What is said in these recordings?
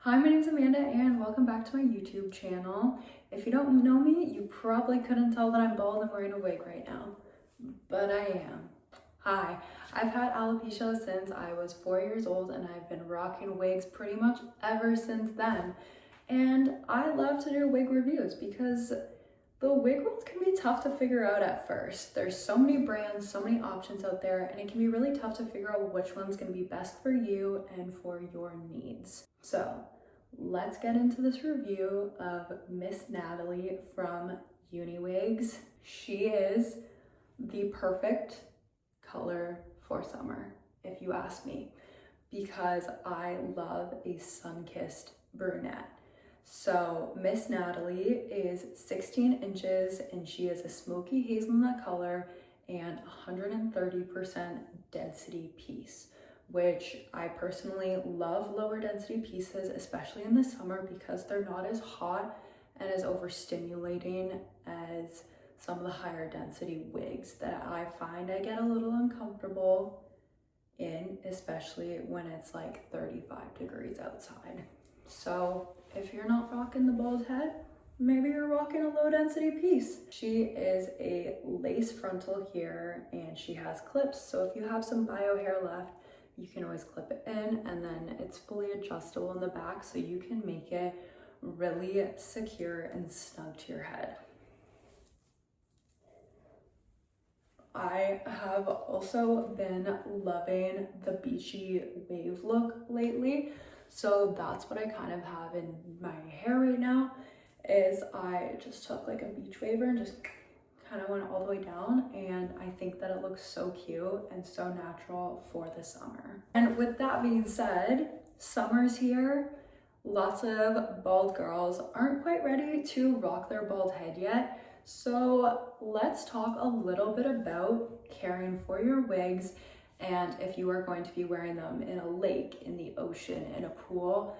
Hi, my name's Amanda and welcome back to my YouTube channel. If you don't know me, you probably couldn't tell that I'm bald and wearing a wig right now, but I am. Hi, I've had alopecia since I was 4 years old and I've been rocking wigs pretty much ever since then. And I love to do wig reviews because the wig world can be tough to figure out at first. There's so many brands, so many options out there, and it can be really tough to figure out which one's gonna be best for you and for your needs. So let's get into this review of Miss Natalie from Uniwigs. She is the perfect color for summer, if you ask me, because I love a sun-kissed brunette. So Miss Natalie is 16 inches and she is a smoky hazelnut color and 130% density piece, which I personally love lower density pieces, especially in the summer because they're not as hot and as overstimulating as some of the higher density wigs that I find I get a little uncomfortable in, especially when it's like 35 degrees outside. So if you're not rocking the bald head, maybe you're rocking a low density piece. She is a lace frontal here and she has clips. So if you have some bio hair left, you can always clip it in, and then it's fully adjustable in the back so you can make it really secure and snug to your head. I have also been loving the beachy wave look lately. So that's what I kind of have in my hair right now, is I just took like a beach waver and just kind of went all the way down, and I think that it looks so cute and so natural for the summer. And with that being said, summer's here. Lots of bald girls aren't quite ready to rock their bald head yet. So let's talk a little bit about caring for your wigs, and if you are going to be wearing them in a lake, in the ocean, in a pool.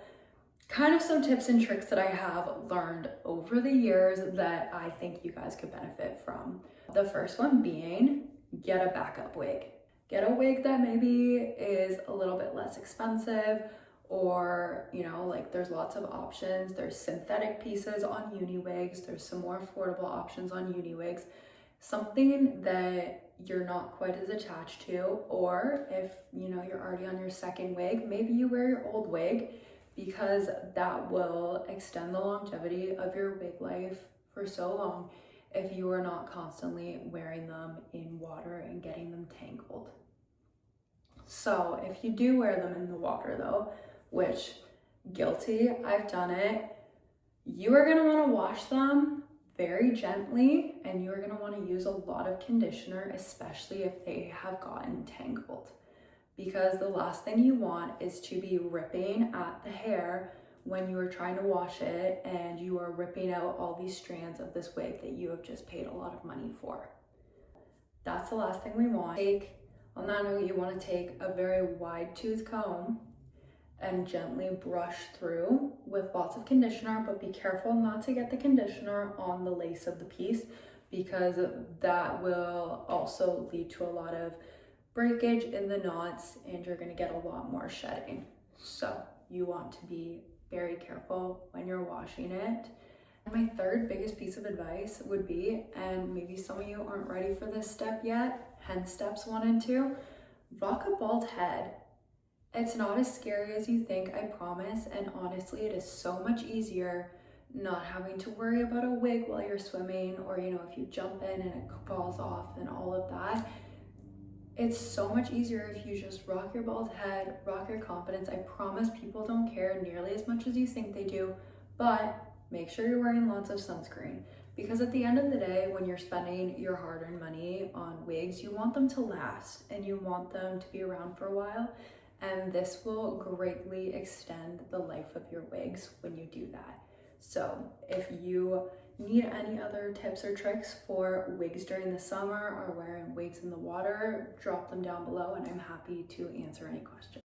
Kind of some tips and tricks that I have learned over the years that I think you guys could benefit from. The first one being, get a backup wig. Get a wig that maybe is a little bit less expensive, or, you know, like there's lots of options. There's synthetic pieces on Uniwigs. There's some more affordable options on Uniwigs. Something that you're not quite as attached to, or if, you know, you're already on your second wig, maybe you wear your old wig, because that will extend the longevity of your wig life for so long if you are not constantly wearing them in water and getting them tangled. So if you do wear them in the water though, which guilty, I've done it, you are gonna wanna wash them very gently, and you're gonna wanna use a lot of conditioner, especially if they have gotten tangled. Because the last thing you want is to be ripping at the hair when you are trying to wash it and you are ripping out all these strands of this wig that you have just paid a lot of money for. That's the last thing we want. On that note, you want to take a very wide tooth comb and gently brush through with lots of conditioner, but be careful not to get the conditioner on the lace of the piece, because that will also lead to a lot of breakage in the knots and you're going to get a lot more shedding. So you want to be very careful when you're washing it. And my third biggest piece of advice would be, and maybe some of you aren't ready for this step yet, hence steps 1 and 2, rock a bald head. It's not as scary as you think, I promise, and honestly it is so much easier not having to worry about a wig while you're swimming, or, you know, if you jump in and it falls off and all of that. It's so much easier if you just rock your bald head, rock your confidence. I promise people don't care nearly as much as you think they do, but make sure you're wearing lots of sunscreen, because at the end of the day, when you're spending your hard-earned money on wigs, you want them to last and you want them to be around for a while, and this will greatly extend the life of your wigs when you do that. So if you need any other tips or tricks for wigs during the summer or wearing wigs in the water, drop them down below and I'm happy to answer any questions.